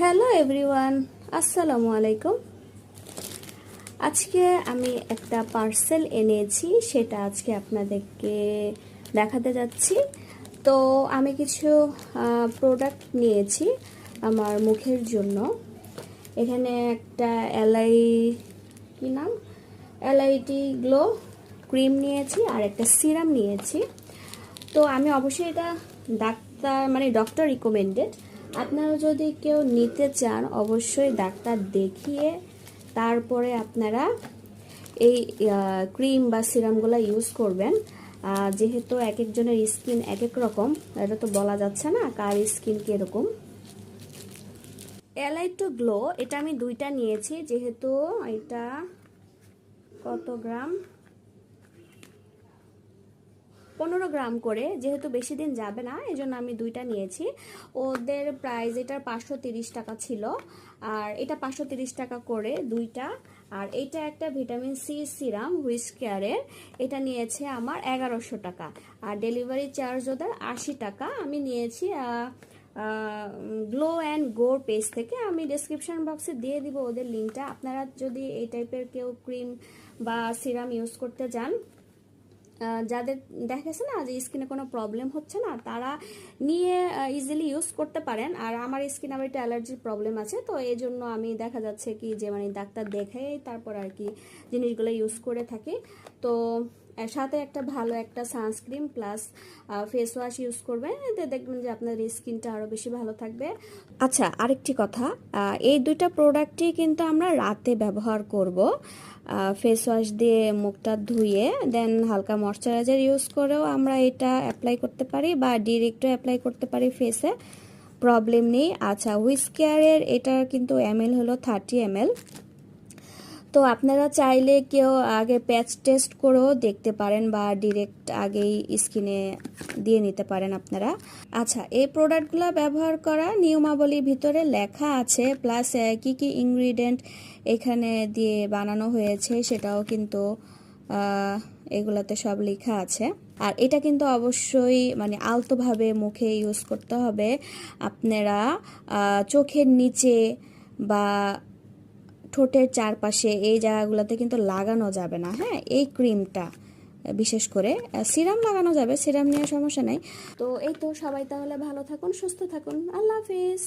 Hello everyone, আসসালামু আলাইকুম। আজকে আমি একটা পার্সেল এনেছি, সেটা আজকে আপনাদেরকে দেখাতে যাচ্ছি। তো আমি কিছু প্রোডাক্ট নিয়েছি আমার মুখের জন্য। এখানে একটা কি নাম এলআইটি গ্লো ক্রিম নিয়েছি আর একটা সিরাম নিয়েছি। তো আমি অবশ্যই এটা ডক্টর রিকমেন্ডেড। আপনারা যদি কেউ নিতে চান অবশ্যই ডাক্তার দেখিয়ে তারপরে আপনারা এই ক্রিম বা সিরামগুলো ইউজ করবেন। যেহেতু এক একজনের স্কিন এক এক রকম, এটা তো বলা যাচ্ছে না কার স্কিন কীরকম। এলআইটি গ্লো এটা আমি দুইটা নিয়েছি, যেহেতু এটা কত গ্রাম, 15 গ্রাম করে, যেহেতু বেশি দিন যাবে না এই জন্য আমি দুইটা নিয়েছি। ওদের প্রাইস এটার 530 টাকা ছিল, আর এটা 530 টাকা করে দুইটা। আর এটা একটা ভিটামিন সি সিরাম হুইস কেয়ারের, এটা নিয়েছে আমার 1100 টাকা। আর ডেলিভারি চার্জ ওদের 80 টাকা। আমি নিয়েছি গ্লো অ্যান্ড গোর পেজ থেকে। আমি ডেসক্রিপশন বক্সে দিয়ে দিব ওদের লিঙ্কটা। আপনারা যদি এই টাইপের কেউ ক্রিম বা সিরাম ইউজ করতে যান, যাদের দেখেছে না যে স্কিনে কোনো প্রবলেম হচ্ছে না, তারা নিয়ে ইজিলি ইউজ করতে পারেন। আর আমার স্কিন আবার একটা অ্যালার্জির প্রবলেম আছে, তো এই জন্য আমি দেখা যাচ্ছে কি যে ডাক্তার দেখে তারপর আর কি জিনিসগুলো ইউজ করে থাকি। তো সাথে একটা ভালো একটা sunscreen plus face wash use করবেন, এতে দেখবেন যে আপনার স্কিনটা আরও বেশি ভালো থাকবে। আচ্ছা, আরেকটি কথা, এই দুইটা প্রোডাক্টই কিন্তু আমরা রাতে ব্যবহার করব। ফেস ওয়াশ দিয়ে মুখটা ধুয়ে দেন হালকা ময়শ্চারাইজার ইউজ করেও আমরা এটা অ্যাপ্লাই করতে পারি, বা ডিরেক্টও অ্যাপ্লাই করতে পারি ফেসে, প্রবলেম নেই। আচ্ছা, হুইস কেয়ারের এটার কিন্তু এমএল হলো 30 ml। তো আপনারা চাইলে কেউ আগে প্যাচ টেস্ট করেও দেখতে পারেন, বা ডিরেক্ট আগেই স্কিনে দিয়ে নিতে পারেন আপনারা। আচ্ছা, এই প্রোডাক্টগুলো ব্যবহার করা নিয়মাবলীর ভিতরে লেখা আছে, প্লাস কি কি ইনগ্রিডিয়েন্ট এখানে দিয়ে বানানো হয়েছে সেটাও কিন্তু এগুলাতে সব লেখা আছে। আর এটা কিন্তু অবশ্যই আলতোভাবে মুখে ইউজ করতে হবে। আপনারা চোখের নিচে বা ঠোঁটের চারপাশে এই জায়গাগুলোতে কিন্তু লাগানো যাবে না। হ্যাঁ, এই ক্রিমটা বিশেষ করে। সিরাম লাগানো যাবে, সিরাম নিয়ে সমস্যা নেই। তো এই তো, সবাই তাহলে ভালো থাকুন, সুস্থ থাকুন। আল্লাহ হাফিজ।